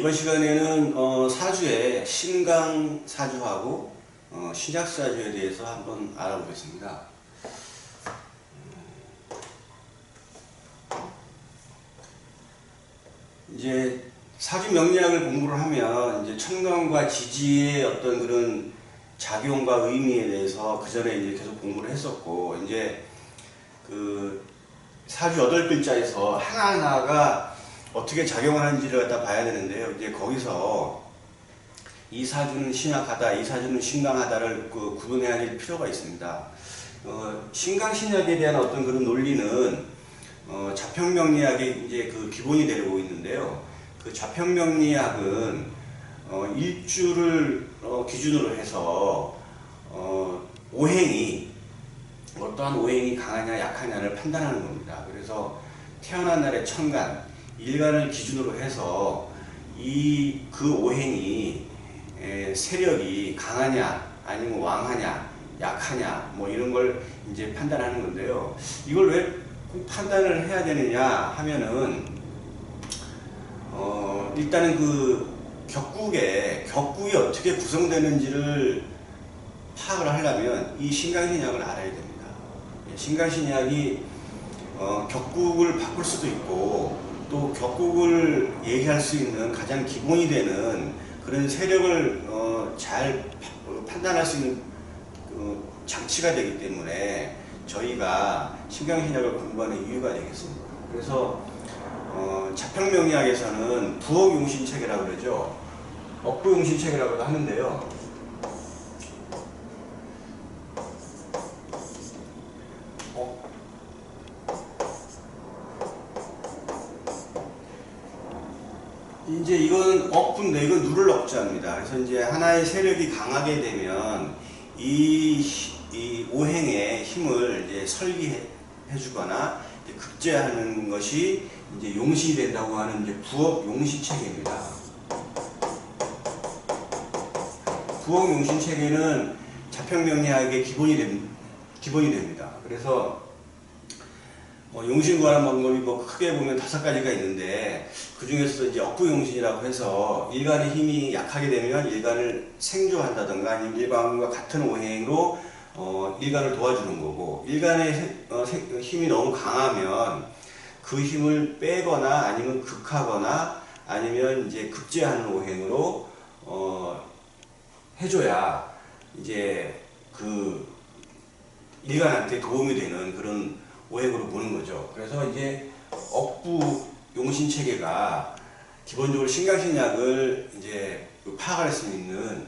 이번 시간에는 사주의 신강사주하고 신약사주에 대해서 한번 알아보겠습니다. 이제 사주 명리학을 공부를 하면 이제 천간과 지지의 어떤 그런 작용과 의미에 대해서 그 전에 이제 계속 공부를 했었고, 이제 그 사주 8글자에서 하나하나가 어떻게 작용하는지를 갖다 봐야 되는데요. 이제 거기서 이 사주는 신약하다, 이 사주는 신강하다를 구분해야 될 필요가 있습니다. 신강신약에 대한 어떤 그런 논리는 자평명리학의 이제 그 기본이 되고 있는데요. 그 자평명리학은 일주를 기준으로 해서 오행이 어떠한 오행이 강하냐 약하냐를 판단하는 겁니다. 그래서 태어난 날의 천간, 일간을 기준으로 해서 그 오행이 세력이 강하냐 아니면 왕하냐 약하냐 뭐 이런 걸 이제 판단하는 건데요. 이걸 왜 꼭 판단을 해야 되느냐 하면은 일단은 그 격국이 어떻게 구성되는지를 파악을 하려면 이 신강신약을 알아야 됩니다. 신강신약이 격국을 바꿀 수도 있고 또 격국을 얘기할 수 있는 가장 기본이 되는 그런 세력을 잘 판단할 수 있는 장치가 되기 때문에 저희가 신강신약을 공부하는 이유가 되겠습니다. 그래서 자평명리학에서는 부업용신체계라고 그러죠. 억부용신체계라고도 하는데요. 이제 이건 억부인데 이건 누를 억자입니다. 그래서 이제 하나의 세력이 강하게 되면 이 오행의 힘을 이제 설기해주거나 극제하는 것이 이제 용신이 된다고 하는 이제 부업 용신 체계입니다. 부업 용신 체계는 자평명리학의 기본이 됩니다. 그래서 용신 구하는 방법이 크게 보면 5가지가 있는데, 그 중에서도 이제 억부용신이라고 해서 일간의 힘이 약하게 되면 일간을 생조한다든가 아니면 일간과 같은 오행으로 일간을 도와주는 거고, 일간의 힘이 너무 강하면 그 힘을 빼거나 아니면 극하거나 아니면 이제 극제하는 오행으로 해줘야 이제 그 일간한테 도움이 되는 그런 오행으로 보는 거죠. 그래서 이제 억부 용신 체계가 기본적으로 신강신약을 이제 파악할 수 있는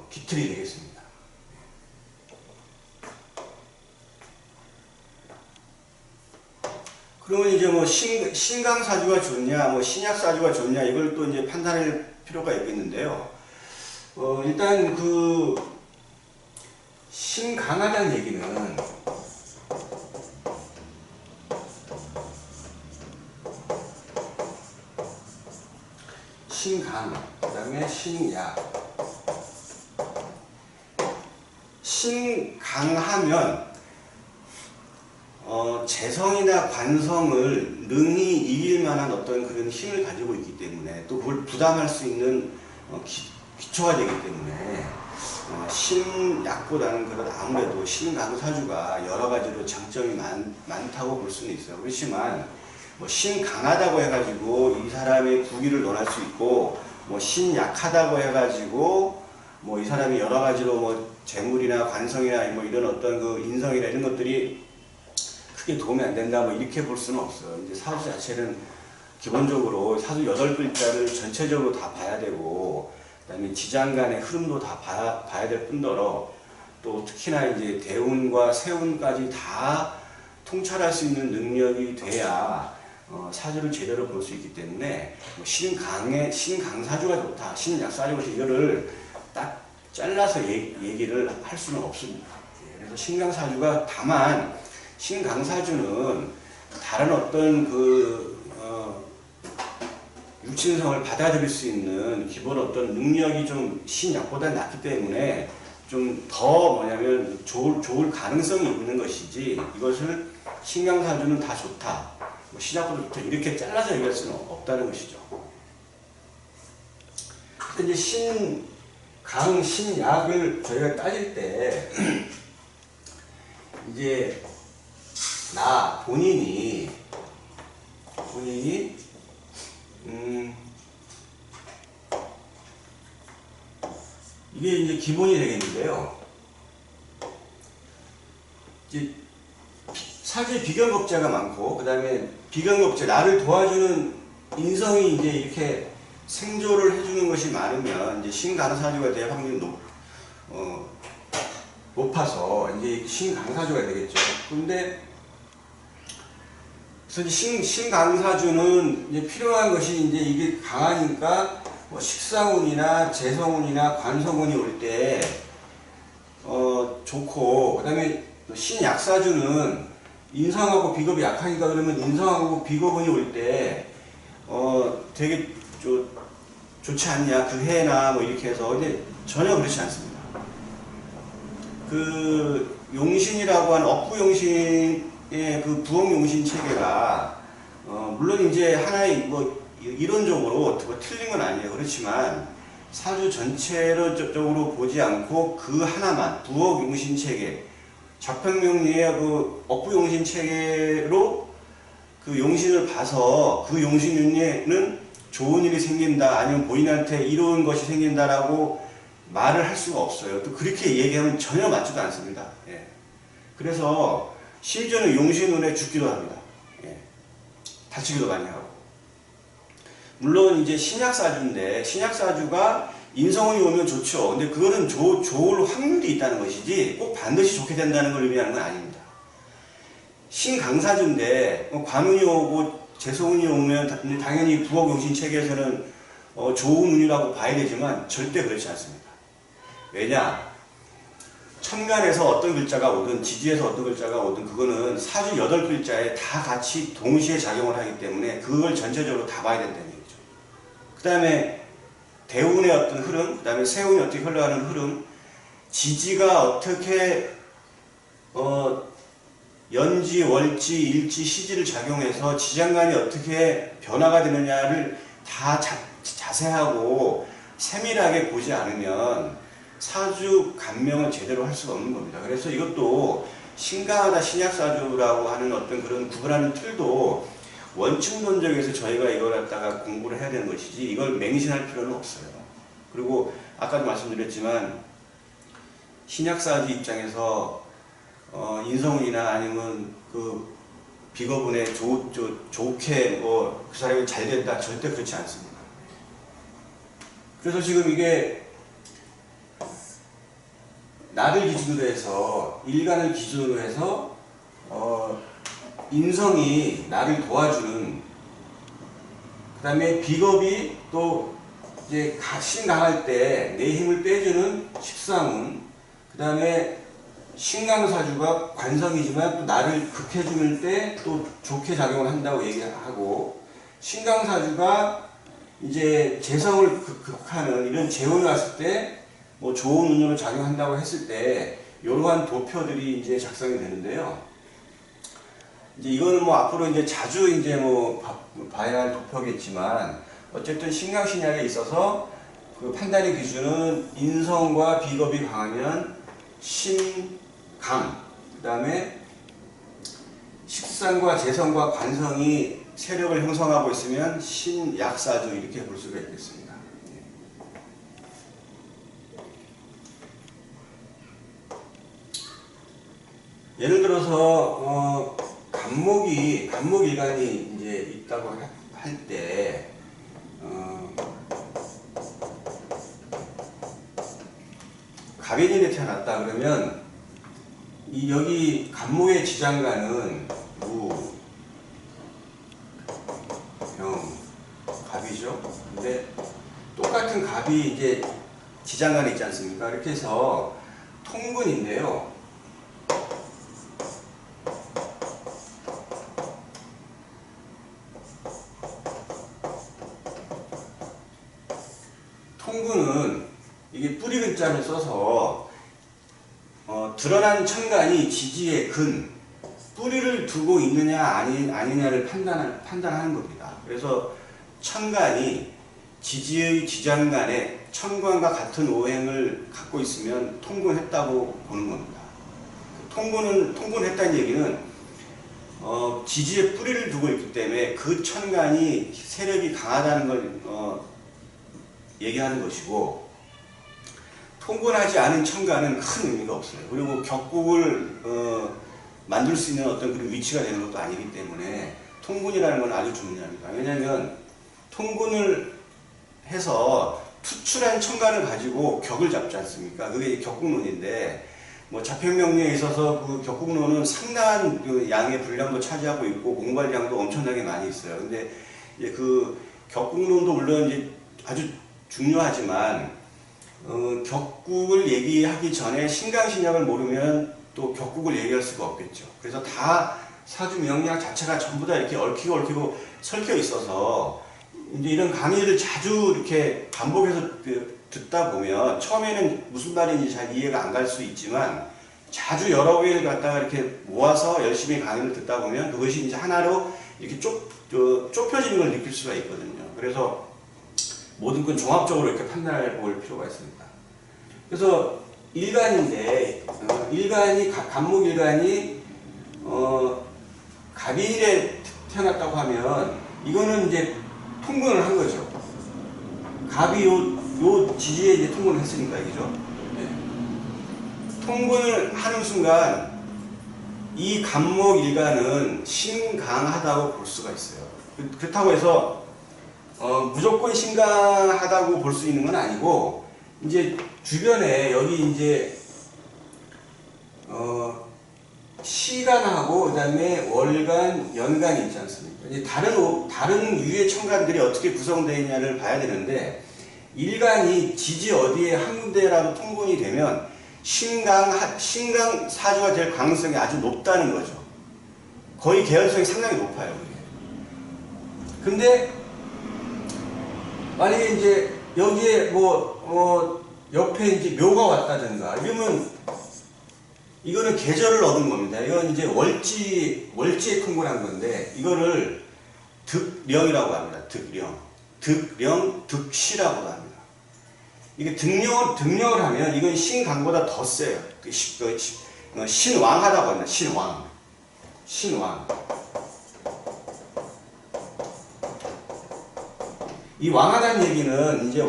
기틀이 되겠습니다. 그러면 이제 뭐 신강사주가 좋냐, 뭐 신약사주가 좋냐, 이걸 또 이제 판단할 필요가 있겠는데요. 일단 그 신강하다는 얘기는 신강, 그 다음에 신약. 신강하면 재성이나 관성을 능히 이길 만한 어떤 그런 힘을 가지고 있기 때문에, 또 그걸 부담할 수 있는 기초가 되기 때문에 신약보다는 그래도 아무래도 신강사주가 여러 가지로 장점이 많다고 볼 수는 있어요. 그렇지만 뭐 신강하다고 해가지고 이 사람의 부귀를 논할 수 있고, 뭐 신약하다고 해가지고 뭐 이 사람이 여러 가지로 뭐 재물이나 관성이나 뭐 이런 어떤 그 인성이나 이런 것들이 크게 도움이 안 된다, 뭐 이렇게 볼 수는 없어요. 이제 사주 자체는 기본적으로 사주 8글자를 전체적으로 다 봐야 되고, 그 다음에 지장간의 흐름도 다 봐야 될 뿐더러, 또 특히나 이제 대운과 세운까지 다 통찰할 수 있는 능력이 돼야 사주를 제대로 볼 수 있기 때문에 신강사주가 좋다, 신약사주가 좋다, 이거를 딱 잘라서 얘기를 할 수는 없습니다. 그래서 신강사주가, 다만 신강사주는 다른 어떤 육신성을 받아들일 수 있는 기본 어떤 능력이 좀 신약보다 낮기 때문에 좀 더 뭐냐면 좋을 가능성이 있는 것이지, 이것을 신강사주는 다 좋다, 뭐 신약보다 좋다, 이렇게 잘라서 얘기할 수는 없다는 것이죠. 이제 신강, 신약을 저희가 따질 때 이제 나 본인이 이게 이제 기본이 되겠는데요. 이제 사주에 비견겁자가 많고, 그 다음에 비견겁자, 나를 도와주는 인성이 이제 이렇게 생조를 해주는 것이 많으면 이제 신강사주가 될 확률이 높아서 이제 신강사주가 되겠죠. 그런데 그래서 신강사주는 이제 필요한 것이 이제 이게 강하니까 뭐 식상운이나 재성운이나 관성운이 올 때 좋고, 그다음에 신약사주는 인성하고 비겁이 약하니까 그러면 인성하고 비겁운이 올 때 되게 좋지 않냐, 그 해나 뭐 이렇게 해서. 근데 전혀 그렇지 않습니다. 그 용신이라고 하는 업부용신의 그 부엉용신 체계가 물론 이제 하나의 뭐 이론적으로 뭐 틀린 건 아니에요. 그렇지만 사주 전체적으로 보지 않고 그 하나만 부엉용신 체계, 적평명리의 그 업부용신 체계로 그 용신을 봐서 그 용신윤리에는 좋은 일이 생긴다, 아니면 본인한테 이로운 것이 생긴다라고 말을 할 수가 없어요. 또 그렇게 얘기하면 전혀 맞지도 않습니다. 예. 그래서 심지어는 용신운에 죽기도 합니다. 예. 다치기도 많이 하고. 물론 이제 신약사주인데, 신약사주가 인성운이 오면 좋죠. 근데 그거는 좋을 확률이 있다는 것이지 꼭 반드시 좋게 된다는 걸 의미하는 건 아닙니다. 신강사주인데 관운이 오고 재성운이 오면 당연히 부업용신 체계에서는 좋은 운이라고 봐야 되지만 절대 그렇지 않습니다. 왜냐? 천간에서 어떤 글자가 오든 지지에서 어떤 글자가 오든 그거는 사주 8글자에 다 같이 동시에 작용을 하기 때문에 그걸 전체적으로 다 봐야 된다는 얘기죠. 그 다음에 대운의 어떤 흐름, 그 다음에 세운이 어떻게 흘러가는 흐름, 지지가 어떻게 연지, 월지, 일지, 시지를 작용해서 지장간이 어떻게 변화가 되느냐를 다 자세하고 세밀하게 보지 않으면 사주 감명을 제대로 할 수가 없는 겁니다. 그래서 이것도 신강하다 신약사주라고 하는 어떤 그런 구분하는 틀도 원칙론적에서 저희가 이걸 갖다가 공부를 해야 되는 것이지 이걸 맹신할 필요는 없어요. 그리고 아까도 말씀드렸지만 신약사주 입장에서 인성운이나 아니면 그 비거분에 좋게 뭐 그 사람이 잘 된다, 절대 그렇지 않습니다. 그래서 지금 이게 나를 기준으로 해서, 일간을 기준으로 해서 인성이 나를 도와주는, 그 다음에 비겁이 또 이제 신강할 때 내 힘을 빼주는 식상운, 그 다음에 신강사주가 관성이지만 또 나를 극해줄 때 또 좋게 작용을 한다고 얘기하고, 신강사주가 이제 재성을 극하는 이런 재운이 왔을 때 뭐 좋은 운으로 작용한다고 했을 때 이러한 도표들이 이제 작성이 되는데요. 이제 이거는 뭐 앞으로 이제 자주 이제 뭐 봐야 할 도표겠지만 어쨌든 신강신약에 있어서 그 판단의 기준은 인성과 비겁이 강하면 신강, 그 다음에 식상과 재성과 관성이 세력을 형성하고 있으면 신약사주 이렇게 볼 수가 있겠습니다. 예를 들어서 간목일간이 이제 있다고 할 때 갑인일에 태어났다 그러면 여기 간목의 지장간은 무, 병, 갑이죠. 근데 똑같은 갑이 이제 지장간에 있지 않습니까? 이렇게 해서 통근인데요. 통근은 이게 뿌리 근자를 써서 드러난 천간이 지지의 근, 뿌리를 두고 있느냐 아니냐를 판단하는 겁니다. 그래서 천간이 지지의 지장간에 천간과 같은 오행을 갖고 있으면 통군했다고 보는 겁니다. 통군했다는 얘기는 지지에 뿌리를 두고 있기 때문에 그 천간이 세력이 강하다는 걸 얘기하는 것이고, 통군하지 않은 천간은 큰 의미가 없어요. 그리고 격국을 만들 수 있는 어떤 그런 위치가 되는 것도 아니기 때문에 통군이라는 건 아주 중요합니다. 왜냐하면 통군을 해서 투출한 천간을 가지고 격을 잡지 않습니까? 그게 격국론인데, 뭐 자평명리에 있어서 그 격국론은 상당한 그 양의 분량도 차지하고 있고 공발량도 엄청나게 많이 있어요. 근데 이제 그 격국론도 물론 이제 아주 중요하지만 격국을 얘기하기 전에 신강신약을 모르면 또 격국을 얘기할 수가 없겠죠. 그래서 다 사주 명리학 자체가 전부 다 이렇게 얽히고 설켜 있어서 이제 이런 강의를 자주 이렇게 반복해서 듣다 보면 처음에는 무슨 말인지 잘 이해가 안 갈 수 있지만 자주 여러 개를 갖다가 이렇게 모아서 열심히 강의를 듣다 보면 그것이 이제 하나로 이렇게 좁혀지는 걸 느낄 수가 있거든요. 그래서 모든 건 종합적으로 이렇게 판단해 볼 필요가 있습니다. 그래서 일간인데 간목일간이 갑일에 태어났다고 하면 이거는 이제 통근을 한 거죠. 갑이 요 지지에 이제 통근을 했으니까 이죠. 네. 통근을 하는 순간 이 간목일간은 신강하다고 볼 수가 있어요. 그렇다고 해서 무조건 신강하다고 볼 수 있는 건 아니고, 이제 주변에 여기 이제 시간하고 그다음에 월간, 연간이 있지 않습니까? 이제 다른 유의 천간들이 어떻게 구성되어 있냐를 봐야 되는데, 일간이 지지 어디에 한 군데라도 통분이 되면 신강 사주가 될 가능성이 아주 높다는 거죠. 거의 개연성이 상당히 높아요, 그게. 근데 만약에 이제 여기에 옆에 이제 묘가 왔다든가 이러면 이거는 계절을 얻은 겁니다. 이건 이제 월지에 통분한 건데, 이거를 득령이라고 합니다. 득시라고 합니다. 이게 득령을 하면 이건 신강보다 더 세요. 신왕하다고 합니다. 신왕. 이 왕하다는 얘기는 이제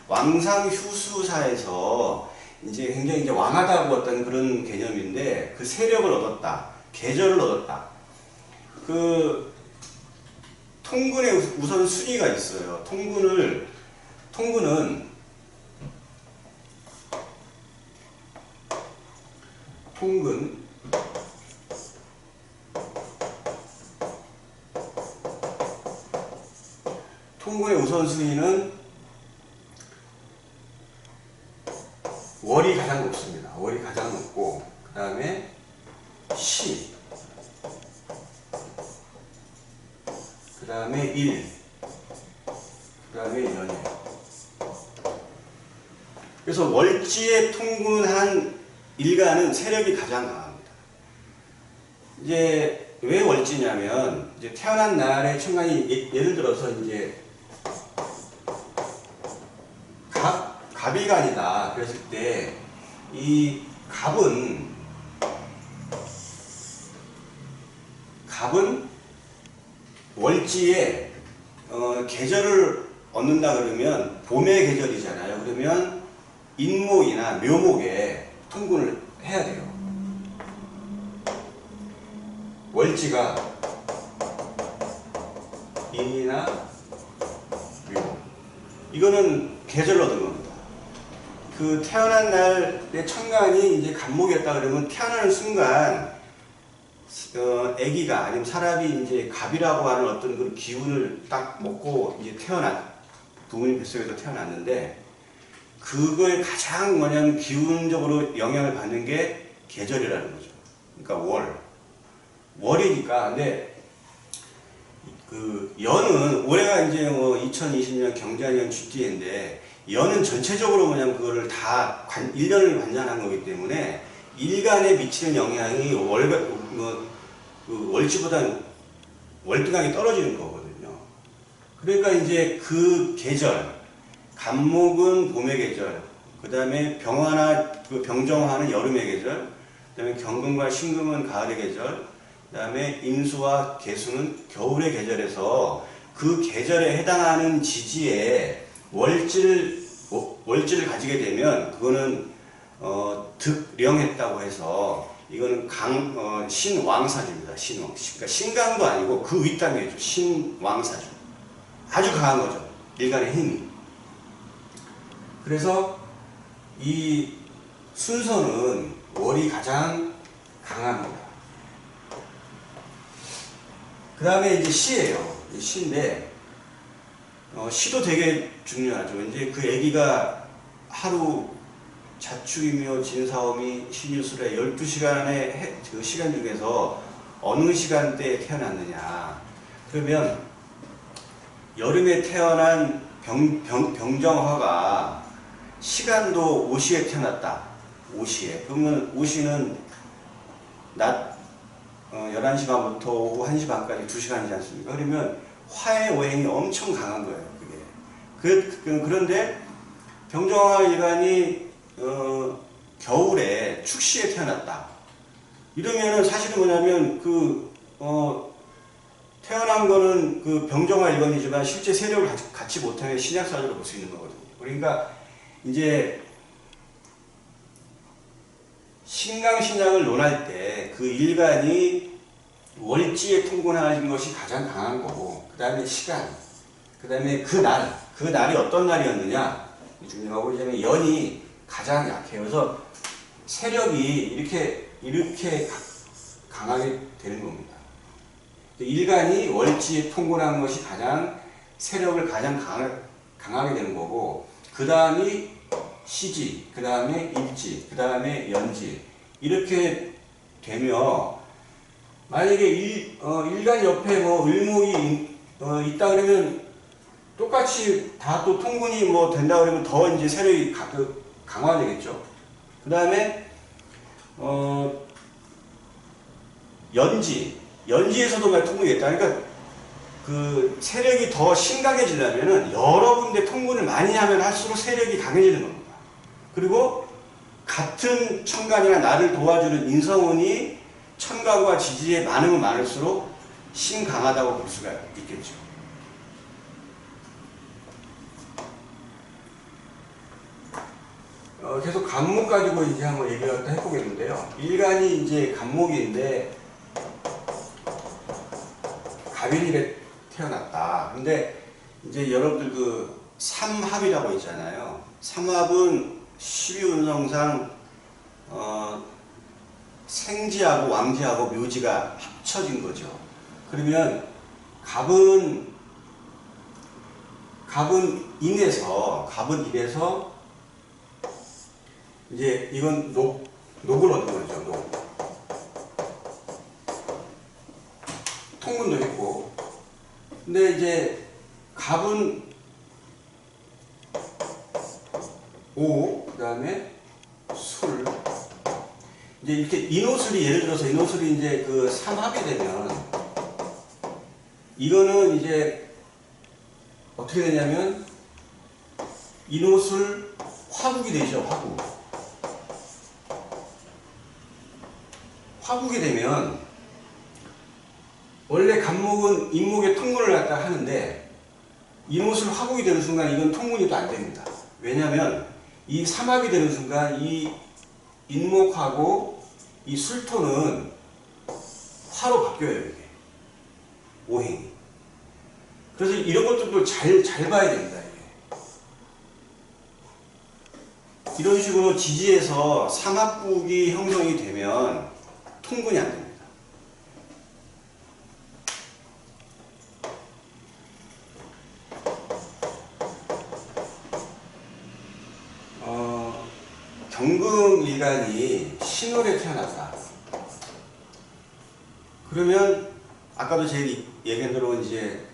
왕상휴수사에서 이제 굉장히 이제 왕하다고 어떤 그런 개념인데, 그 세력을 얻었다, 계절을 얻었다. 그 통근에 우선 순위가 있어요. 통근은 통근의 우선순위는 월이 가장 높습니다. 월이 가장 높고, 그 다음에 시, 그 다음에 일, 그 다음에 연예. 그래서 월지에 통근한 일간은 세력이 가장 강합니다. 이제 왜 월지냐면, 이제 태어난 날의 천간이 예를 들어서 이제 갑일간이다 그랬을 때, 이 갑은 월지에 계절을 얻는다 그러면 봄의 계절이잖아요. 그러면 인목이나 묘목에 통근을 해야 돼요. 월지가 인이나 묘, 이거는 계절을 얻은 겁니다. 그 태어난 날의 천간이 이제 간목이었다 그러면 태어나는 순간 아기가 아니면 사람이 이제 갑이라고 하는 어떤 그 기운을 딱 먹고 이제 부모님 뱃속에서 태어났는데, 그거에 가장 뭐냐면 기운적으로 영향을 받는 게 계절이라는 거죠. 그러니까 월이니까. 근데 그 연은 올해가 이제 2020년 경자년 쥐띠인데, 연은 전체적으로 뭐냐면 그거를 다 1년을 관장한 거기 때문에 일간에 미치는 영향이 월지보다 월등하게 떨어지는 거거든요. 그러니까 이제 그 계절, 간목은 봄의 계절, 그 다음에 병화나 그 병정화는 여름의 계절, 그 다음에 경금과 신금은 가을의 계절, 그 다음에 임수와 개수는 겨울의 계절에서 그 계절에 해당하는 지지에 월지를 가지게 되면 그거는 득령했다고 해서 이거는 신왕사주입니다. 신왕. 그러니까 신강도 아니고 그 윗단계죠. 신왕사주. 아주 강한 거죠. 일간의 힘이. 그래서 이 순서는 월이 가장 강합니다. 그 다음에 이제 시예요. 시인데 시도 되게 중요하죠. 이제 그 아기가 하루 자축이며 진사오미 신유술의 12시간의 그 시간 중에서 어느 시간대에 태어났느냐. 그러면 여름에 태어난 병정화가 시간도 오시에 태어났다. 오시에. 그러면 오시는 낮 11시 반부터 오후 1시 반까지 2시간이지 않습니까? 그러면 화의 오행이 엄청 강한 거예요. 그게. 그런데 병정화 일간이 겨울에 축시에 태어났다. 이러면은 사실은 뭐냐면 태어난 거는 그 병정화 일간이지만 실제 세력을 갖지 못하게 신약사주로 볼 수 있는 거거든요. 그러니까 이제 신강신약을 논할 때 그 일간이 월지에 통곤하는 것이 가장 강한 거고, 그 다음에 시간, 그 다음에 그 날이 어떤 날이었느냐 중요하고, 이제 연이 가장 약해요. 그래서 세력이 이렇게 강하게 되는 겁니다. 일간이 월지에 통곤한 것이 가장 세력을 가장 강하게 되는 거고, 그 다음이 시지, 그 다음에 일지, 그 다음에 연지, 이렇게 되며, 만약에 일간 옆에 뭐 을목이 있다 그러면 똑같이 다 또 통군이 뭐 된다 그러면 더 이제 세력이 강화되겠죠. 그 다음에 연지에서도 막 통군이 있다. 그러니까 그 세력이 더 심각해지려면은 여러 군데 통군을 많이 하면 할수록 세력이 강해지는 겁니다. 그리고 같은 천간이나 나를 도와주는 인성운이 천간과 지지에 많으면 많을수록 심강하다고 볼 수가 있겠죠. 계속 간목 가지고 이제 한번 얘기를 해보겠는데요. 일간이 이제 간목인데 갑일일에 태어났다. 근데 이제 여러분들 그 삼합이라고 있잖아요. 삼합은 12운성상 생지하고 왕지하고 묘지가 합쳐진 거죠. 그러면 갑은 인에서 이제 이건 녹을 얻은 거죠. 녹. 통근도 했고, 근데 이제 갑은 오, 그 다음에 술. 이제 이렇게 인호술이, 예를 들어서 인호술이 이제 그 삼합이 되면, 이거는 이제 어떻게 되냐면, 인호술 화국이 되죠, 화국. 화국이 되면, 원래 간목은 인목의 통문을 갖다 하는데, 인호술 화국이 되는 순간 이건 통문이 또 안 됩니다. 왜냐면, 이 삼합이 되는 순간 이 인목하고 이 술토는 화로 바뀌어요, 이게. 오행이. 그래서 이런 것들도 잘 봐야 됩니다, 이게. 이런 식으로 지지에서 삼합국이 형성이 되면 통분이 안 됩니다. 경금일간이 신월에 태어났다. 그러면 아까도 제가 얘기한 대로 이제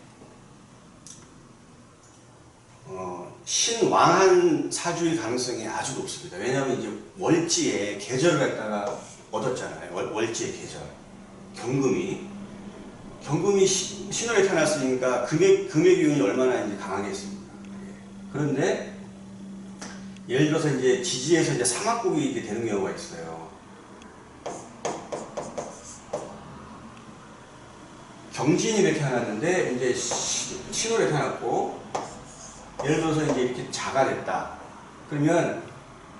신왕한 사주의 가능성이 아주 높습니다. 왜냐하면 이제 월지에 계절을 갖다가 얻었잖아요. 월지의 계절. 경금이 신월에 태어났으니까 금의 기운이 얼마나 이제 강하겠습니까? 그런데 예를 들어서 이제 지지에서 이제 삼합국이 이렇게 되는 경우가 있어요. 경진이 이렇게 태어났는데 이제 신호를 태어났고, 예를 들어서 이제 이렇게 자가 됐다. 그러면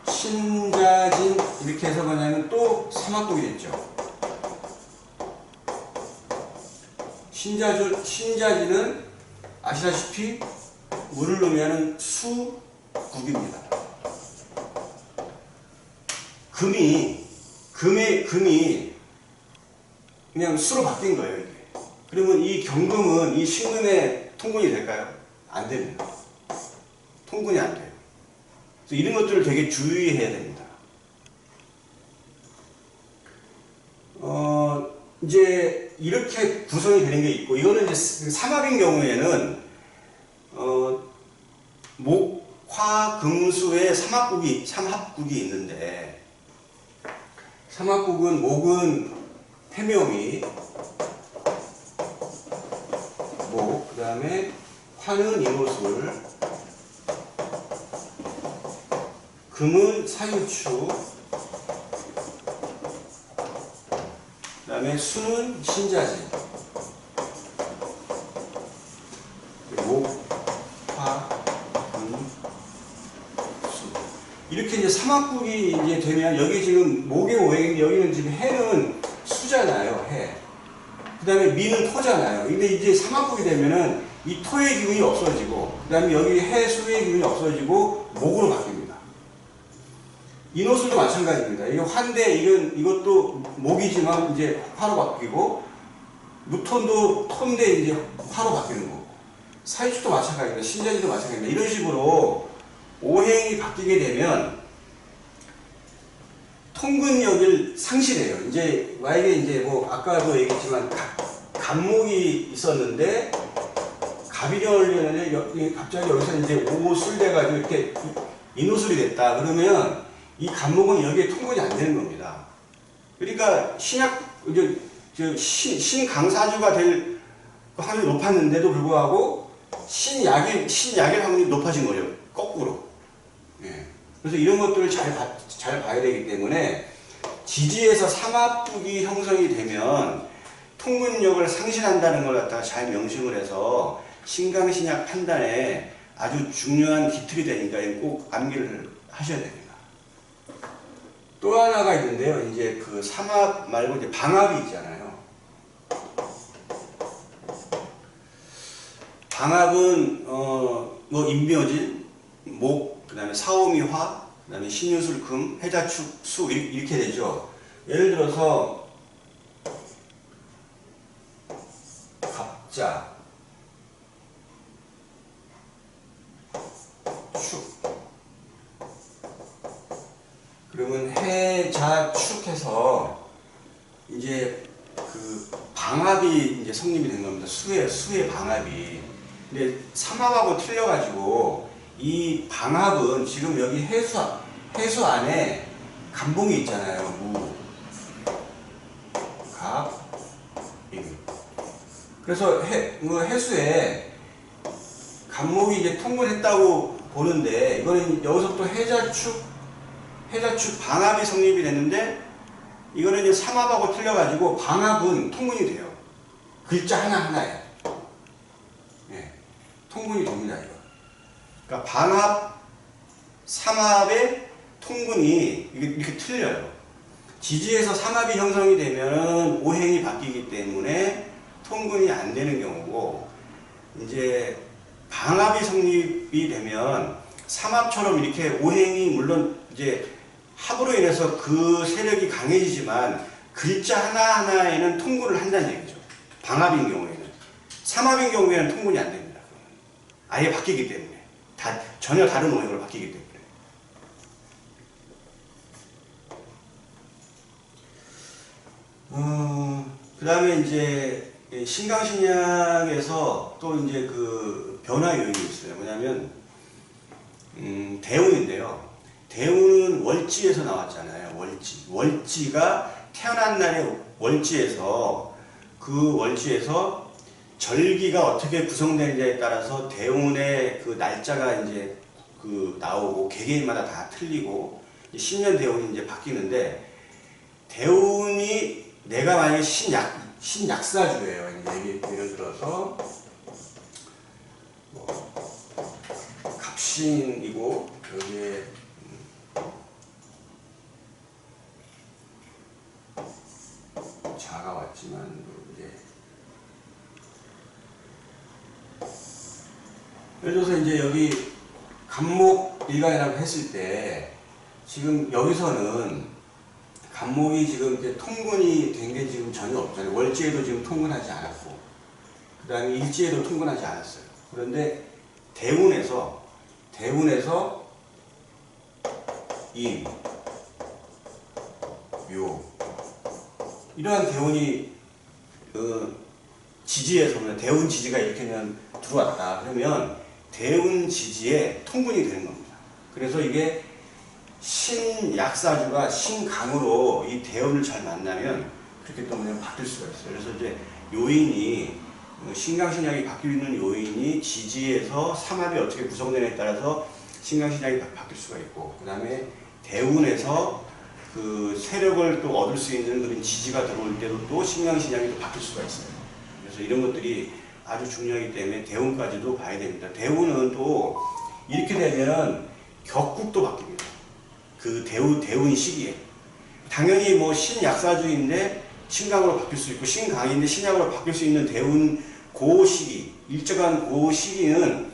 신자진 이렇게 해서 뭐냐면 또 삼합국이 됐죠. 신자진은 아시다시피 물을 넣으면 수국입니다. 금이 그냥 수로 바뀐 거예요, 이게. 그러면 이 경금은 이 신금의 통근이 될까요? 안 됩니다. 통근이 안 돼요. 그래서 이런 것들을 되게 주의해야 됩니다. 이제 이렇게 구성이 되는 게 있고, 이거는 이제 삼합인 경우에는 목, 화, 금, 수의 삼합국이 있는데, 삼합국은 목은 태묘미, 목, 그 다음에 화는 인호술, 금은 사유축, 그 다음에 수는 신자진. 목, 화, 금, 수. 이렇게 이제 삼합국이 이제 되면, 여기 지금 목의 오행인데, 여기는 지금 해는 수잖아요, 해. 그 다음에 미는 토잖아요. 근데 이제 삼합국이 되면은 이 토의 기운이 없어지고, 그 다음에 여기 해, 수의 기운이 없어지고, 목으로 바뀝니다. 인호술도 마찬가지입니다. 이게 화인데, 이것도 목이지만 이제 화로 바뀌고, 무톤도 톤데 이제 화로 바뀌는 거고, 사유축도 마찬가지입니다. 신자지도 마찬가지입니다. 이런 식으로 오행이 바뀌게 되면 통근력을 상실해요. 이제 만약에 이제 뭐 아까도 얘기했지만 갑목이 있었는데 갑이 되었는데 갑자기 여기서 이제 오술 돼가지고 이렇게 인호술이 됐다. 그러면 이 갑목은 여기에 통근이 안 되는 겁니다. 그러니까 신강사주가 될 확률이 높았는데도 불구하고 신약일 확률이 높아진 거죠. 거꾸로. 예. 그래서 이런 것들을 잘 봐야 되기 때문에 지지에서 삼합국이 형성이 되면 통근력을 상실한다는 걸 갖다가 잘 명심을 해서 신강신약 판단에 아주 중요한 기틀이 되니까 꼭 암기를 하셔야 됩니다. 또 하나가 있는데요. 이제 그 삼합 말고 이제 방합이 있잖아요. 방합은 뭐 인묘진, 목, 그 다음에 사오미 화, 그 다음에 신유술 금, 해자축 수 이렇게 되죠. 예를 들어서 갑자, 축. 그러면 해자축해서 이제 그 방합이 이제 성립이 된 겁니다. 수의 방합이. 근데 삼합하고 틀려가지고 이 방합은 지금 여기 해수 안에 간봉이 있잖아요. 무, 갑, 임. 그래서 해수에 간목이 이제 통분했다고 보는데, 이거는 여기서 또 해자축 방합이 성립이 됐는데, 이거는 이제 삼합하고 틀려가지고 방합은 통분이 돼요. 글자 하나하나에. 예, 통분이 됩니다, 이거. 그러니까 방합, 삼합의 통분이 이렇게 틀려요. 지지에서 삼합이 형성이 되면 오행이 바뀌기 때문에 통분이 안 되는 경우고, 이제 방합이 성립이 되면 삼합처럼 이렇게 오행이 물론 이제 합으로 인해서 그 세력이 강해지지만 글자 하나하나에는 통분을 한다는 얘기죠. 방합인 경우에는. 삼합인 경우에는 통분이 안 됩니다. 아예 바뀌기 때문에. 전혀 다른 오행으로 바뀌기 때문에. 그 다음에 이제 신강신약에서 또 이제 그 변화 요인이 있어요. 뭐냐면 대운인데요. 대운은 월지에서 나왔잖아요. 월지가 태어난 날의 월지에서, 그 월지에서 절기가 어떻게 구성되느냐에 따라서 대운의 그 날짜가 이제 나오고 개개인마다 다 틀리고 신년 대운이 이제 바뀌는데 대운이 내가 만약에 신약사주예요. 예를 들어서 갑신이고 여기에 자가 왔지만 이제 예를 들어서 이제 여기 간목 일간이라고 했을 때 지금 여기서는 간목이 지금 이제 통근이 된 게 지금 전혀 없잖아요. 월지에도 지금 통근하지 않았고 그 다음에 일지에도 통근하지 않았어요. 그런데 대운에서 임, 묘 이러한 대운이 지지에서 대운 지지가 이렇게 그냥 들어왔다 그러면 대운 지지에 통분이 되는 겁니다. 그래서 이게 신약사주가 신강으로 이 대운을 잘 만나면 그렇게 또 그냥 바뀔 수가 있어요. 그래서 이제 요인이 신강신약이 바뀌는 요인이 지지에서 삼합이 어떻게 구성되느냐에 따라서 신강신약이 바뀔 수가 있고 그 다음에 대운에서 그 세력을 또 얻을 수 있는 그런 지지가 들어올 때도 또 신강신약이 또 바뀔 수가 있어요. 그래서 이런 것들이 아주 중요하기 때문에 대운까지도 봐야 됩니다. 대운은 또 이렇게 되면 격국도 바뀝니다. 그 대운 시기에 당연히 뭐 신약사주인데 신강으로 바뀔 수 있고 신강인데 신약으로 바뀔 수 있는 대운 그 시기 일정한 그 시기는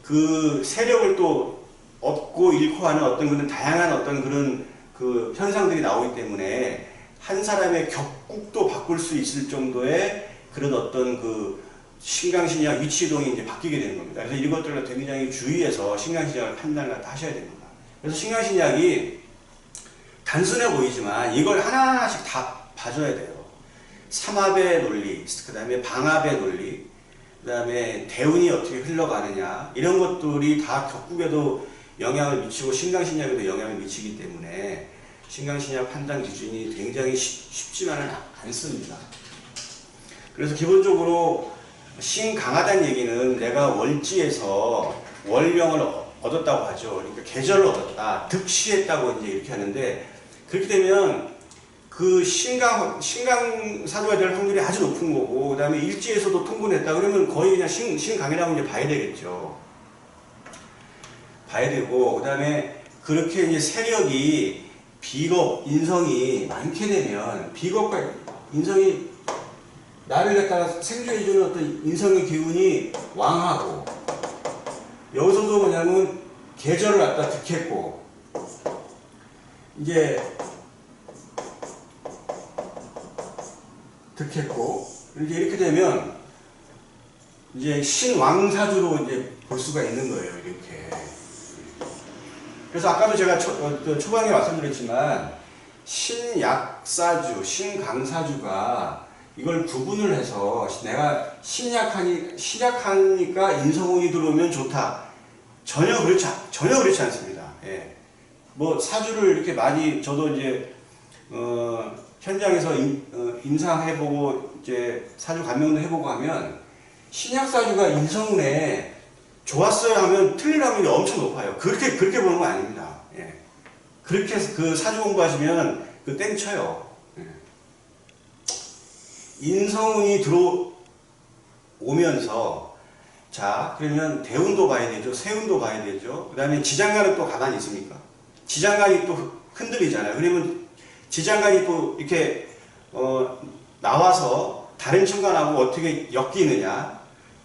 그 세력을 또 얻고 잃고 하는 어떤 그런 다양한 어떤 그런 그 현상들이 나오기 때문에 한 사람의 격국도 바꿀 수 있을 정도의 그런 어떤 그 신강신약 위치이동이 이제 바뀌게 되는 겁니다. 그래서 이것들을 굉장히 주의해서 신강신약을 판단을 하셔야 됩니다. 그래서 신강신약이 단순해 보이지만 이걸 하나하나씩 다 봐줘야 돼요. 삼합의 논리, 그 다음에 방합의 논리, 그 다음에 대운이 어떻게 흘러가느냐 이런 것들이 다 격국에도 영향을 미치고 신강신약에도 영향을 미치기 때문에 신강신약 판단 기준이 굉장히 쉽지만은 않습니다. 그래서 기본적으로 신강하다는 얘기는 내가 월지에서 월령을 얻었다고 하죠. 그러니까 계절을 얻었다, 득시했다고 이제 이렇게 하는데 그렇게 되면 그 신강사주가 될 확률이 아주 높은 거고 그 다음에 일지에서도 통분했다 그러면 거의 그냥 신강이라고 이제 봐야 되겠죠. 봐야 되고 그 다음에 그렇게 이제 세력이 비겁, 인성이 많게 되면 비겁과 인성이 나를 갖다가 생존해주는 어떤 인성의 기운이 왕하고 여기서도 뭐냐면 계절을 갖다 득했고 이제 이렇게 되면 이제 신왕사주로 이제 볼 수가 있는 거예요. 이렇게. 그래서 아까도 제가 초반에 말씀드렸지만 신약사주, 신강사주가 이걸 구분을 해서 내가 신약하니까 인성운이 들어오면 좋다. 전혀 그렇지 않습니다. 예. 뭐 사주를 이렇게 많이 저도 이제 현장에서 임상해보고 이제 사주 감명도 해보고 하면 신약사주가 인성운에 좋았어요 하면 틀릴 확률이 엄청 높아요. 그렇게 보는 건 아닙니다. 예. 그렇게 해서 그 사주 공부하시면 그 땡쳐요. 예. 인성운이 들어오면서 자 그러면 대운도 봐야 되죠. 세운도 봐야 되죠. 그 다음에 지장간은 또 가만히 있습니까? 지장간이 또 흔들리잖아요. 그러면 지장간이 또 이렇게 나와서 다른 천간하고 어떻게 엮이느냐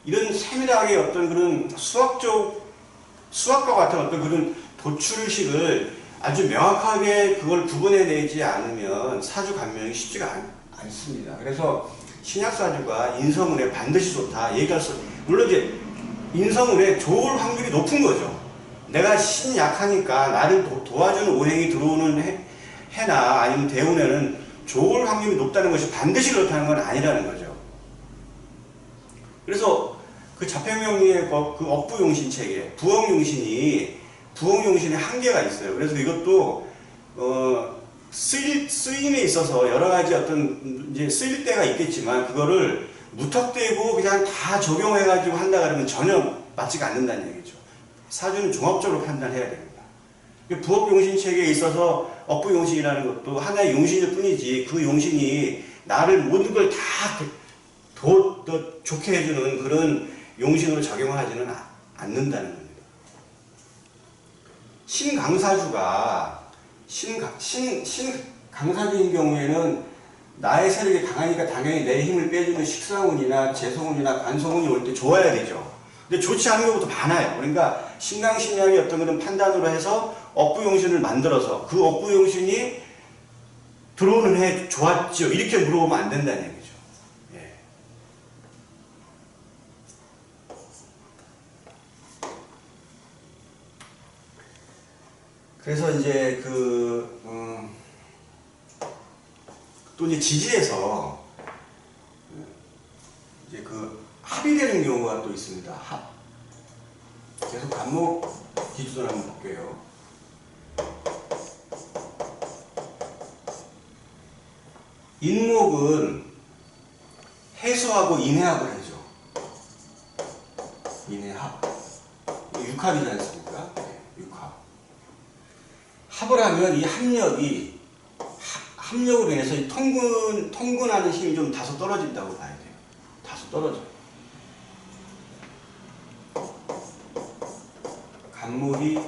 이런 세밀하게 어떤 그런 수학과 같은 어떤 그런 도출식을 아주 명확하게 그걸 구분해내지 않으면 사주 감명이 쉽지가 않습니다. 그래서 신약사주가 인성운에 반드시 좋다 얘기할 수 물론 이제 인성운에 좋을 확률이 높은 거죠. 내가 신약하니까 나를 도와주는 오행이 들어오는 해나 아니면 대운에는 좋을 확률이 높다는 것이 반드시 그렇다는 건 아니라는 거죠. 그래서 그 자폐명리의 그 억부용신 체계, 부엉용신의 한계가 있어요. 그래서 이것도 쓰임에 있어서 여러 가지 어떤 이제 쓰일 때가 있겠지만 그거를 무턱대고 그냥 다 적용해가지고 한다 그러면 전혀 맞지가 않는다는 얘기죠. 사주는 종합적으로 판단해야 됩니다. 부업용신 체계에 있어서 업부용신이라는 것도 하나의 용신일 뿐이지 그 용신이 나를 모든 걸 다 더 좋게 해주는 그런 용신으로 작용하지는 않는다는 겁니다. 신강사주가 신강사주인 경우에는 나의 세력이 강하니까 당연히 내 힘을 빼주는 식상운이나 재성운이나 관성운이 올 때 좋아야 되죠. 근데 좋지 않은 경우도 많아요. 그러니까 신강신약의 어떤 그런 판단으로 해서 업부용신을 만들어서 그 업부용신이 들어오는 해 좋았죠. 이렇게 물어보면 안 된다는 얘기죠. 예. 그래서 이제 또 이제 지지에서 이제 합이 되는 경우가 또 있습니다. 합. 계속 간목 기준을 한번 볼게요. 인목은 해수하고 인해합을 하죠. 인해합. 육합이지 않습니까? 네, 육합. 합을 하면 이 합력으로 인해서 이 통근하는 힘이 좀 다소 떨어진다고 봐야 돼요. 다소 떨어져요. 간목이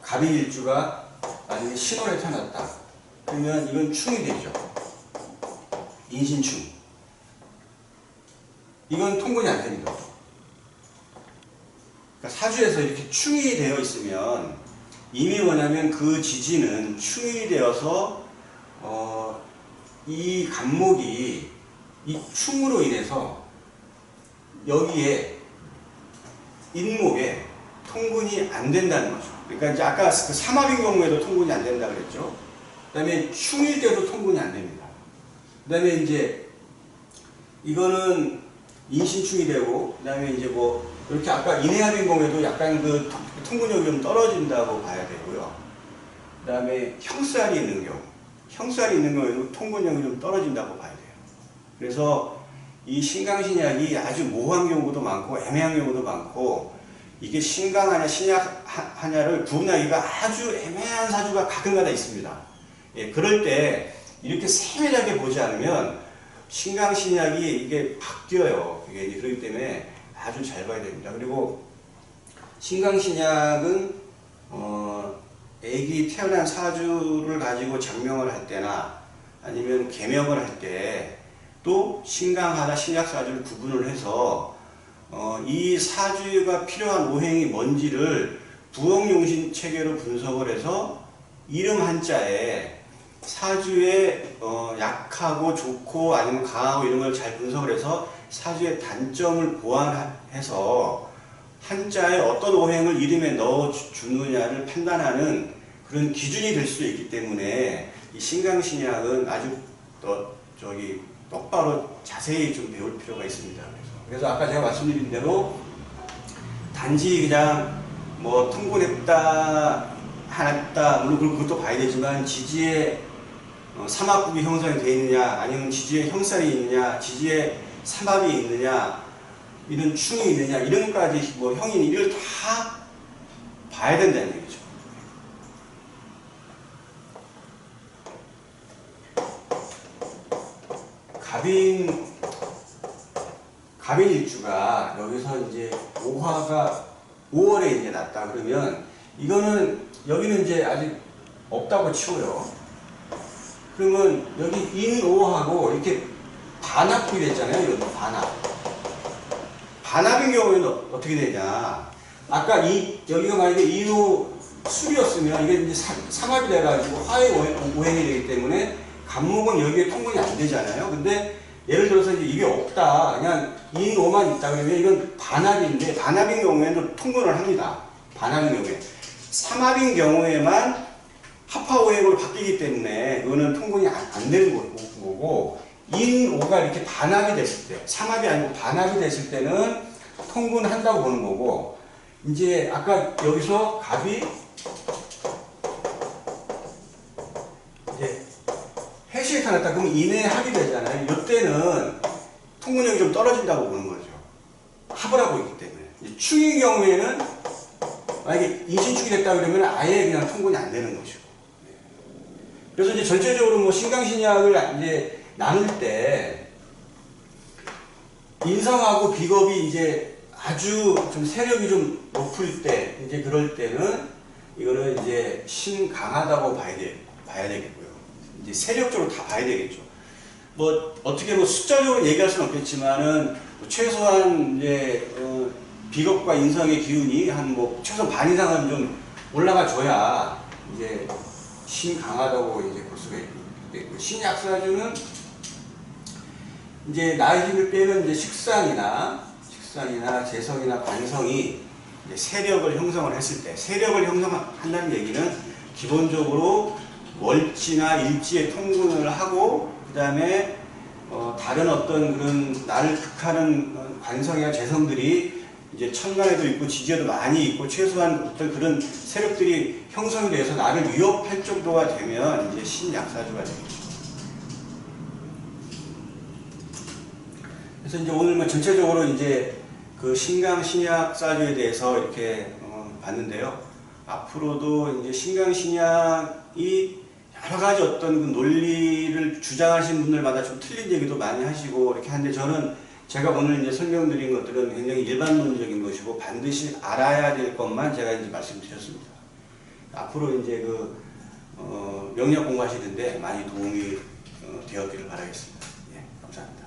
갑일주가 만약에 신월에 태어났다. 그러면 이건 충이 되죠. 인신충. 이건 통근이 안 됩니다. 그러니까 사주에서 이렇게 충이 되어 있으면 이미 뭐냐면 그 지지는 충이 되어서 이 간목이 이 충으로 인해서 여기에 인목에 통근이 안 된다는 거죠. 그러니까 이제 아까 그 삼합인 경우에도 통근이 안 된다 그랬죠. 그 다음에 충일 때도 통근이 안 됩니다. 그 다음에 이제 이거는 인신충이 되고, 그 다음에 이제 뭐 이렇게 아까 인해합인 경우에도 약간 그 통근력이 좀 떨어진다고 봐야 되고요. 그 다음에 형살이 있는 경우에도 통근력이 좀 떨어진다고 봐야 돼요. 그래서 이 신강신약이 아주 모호한 경우도 많고 애매한 경우도 많고, 이게 신강하냐 신약하냐를 구분하기가 아주 애매한 사주가 가끔가다 있습니다. 예, 그럴 때 이렇게 세밀하게 보지 않으면 신강신약이 이게 바뀌어요. 이게 그렇기 때문에 아주 잘 봐야 됩니다. 그리고 신강신약은 애기 태어난 사주를 가지고 장명을 할 때나 아니면 계명을 할 때 또 신강하나 신약사주를 구분을 해서 이 사주가 필요한 오행이 뭔지를 부엉용신 체계로 분석을 해서 이름 한자에 사주의 약하고 좋고 아니면 강하고 이런 걸 잘 분석을 해서 사주의 단점을 보완해서 한자에 어떤 오행을 이름에 넣어주느냐를 판단하는 그런 기준이 될 수도 있기 때문에 이 신강신약은 아주 똑바로 자세히 좀 배울 필요가 있습니다. 그래서 아까 제가 말씀드린 대로 단지 그냥 뭐 통근했다 하났다 물론 그것도 봐야 되지만 지지에 삼합국이 형성이 되어 있느냐 아니면 지지에 형살이 있느냐 지지에 삼합이 있느냐 이런 충이 있느냐 이런 것까지 뭐 형인 이걸 다 봐야 된다는 얘기죠. 갑인 일주가 여기서 이제 5화가 5월에 이제 났다 그러면 이거는 여기는 이제 아직 없다고 치고요. 그러면 여기 인5하고 이렇게 반합이 됐잖아요. 이거 반합인 경우에는 어떻게 되냐? 아까 여기가 만약에 인5 술이었으면 이게 이제 삼합이 돼가지고 화의 오행이 되기 때문에 간목은 여기에 통근이 안 되잖아요. 근데 예를 들어서 이제 이게 없다. 그냥 인5만 있다 그러면 이건 반합인데 반합인 경우에는 통근을 합니다. 반합인 경우에. 삼합인 경우에만 합화오행으로 바뀌기 때문에 그거는 통근이 안 되는 거고 인5가 이렇게 반합이 됐을 때 삼합이 아니고 반합이 됐을 때는 통근한다고 보는 거고 이제 아까 여기서 갑이 이제 해시에 타났다 그러면 인의 합이 되잖아요. 이때는 통근력이 좀 떨어진다고 보는 거죠. 합을 하고 있기 때문에 축의 경우에는 만약에 임신축이 됐다 그러면 아예 그냥 통분이 안 되는 것이고. 그래서 이제 전체적으로 뭐 신강신약을 이제 나눌 때 인성하고 비겁이 이제 아주 좀 세력이 좀 높을 때 이제 그럴 때는 이거는 이제 신강하다고 봐야 되겠고요. 이제 세력적으로 다 봐야 되겠죠. 뭐 어떻게 뭐 숫자적으로 얘기할 수는 없겠지만은 뭐 최소한 이제 비겁과 인성의 기운이 한 뭐 최소 반 이상은 좀 올라가 줘야 이제 신강하다고 이제 볼 수가 있고, 신약사주는 이제 나의 힘을 빼는 이제 식상이나 재성이나 관성이 이제 세력을 형성을 했을 때, 세력을 형성한다는 얘기는 기본적으로 월지나 일지의 통분을 하고, 그 다음에 다른 어떤 그런 나를 극하는 관성이나 재성들이 이제 천간에도 있고 지지에도 많이 있고 최소한 어떤 그런 세력들이 형성이 돼서 나를 위협할 정도가 되면 이제 신약사주가 되겠죠. 그래서 이제 오늘 뭐 전체적으로 이제 그 신강 신약사주에 대해서 이렇게 봤는데요. 앞으로도 이제 신강 신약이 여러 가지 어떤 그 논리를 주장하시는 분들마다 좀 틀린 얘기도 많이 하시고 이렇게 하는데, 저는 제가 오늘 이제 설명드린 것들은 굉장히 일반론적인 것이고 반드시 알아야 될 것만 제가 이제 말씀드렸습니다. 앞으로 이제 그 명리학 공부하시는데 많이 도움이 되었기를 바라겠습니다. 예, 감사합니다.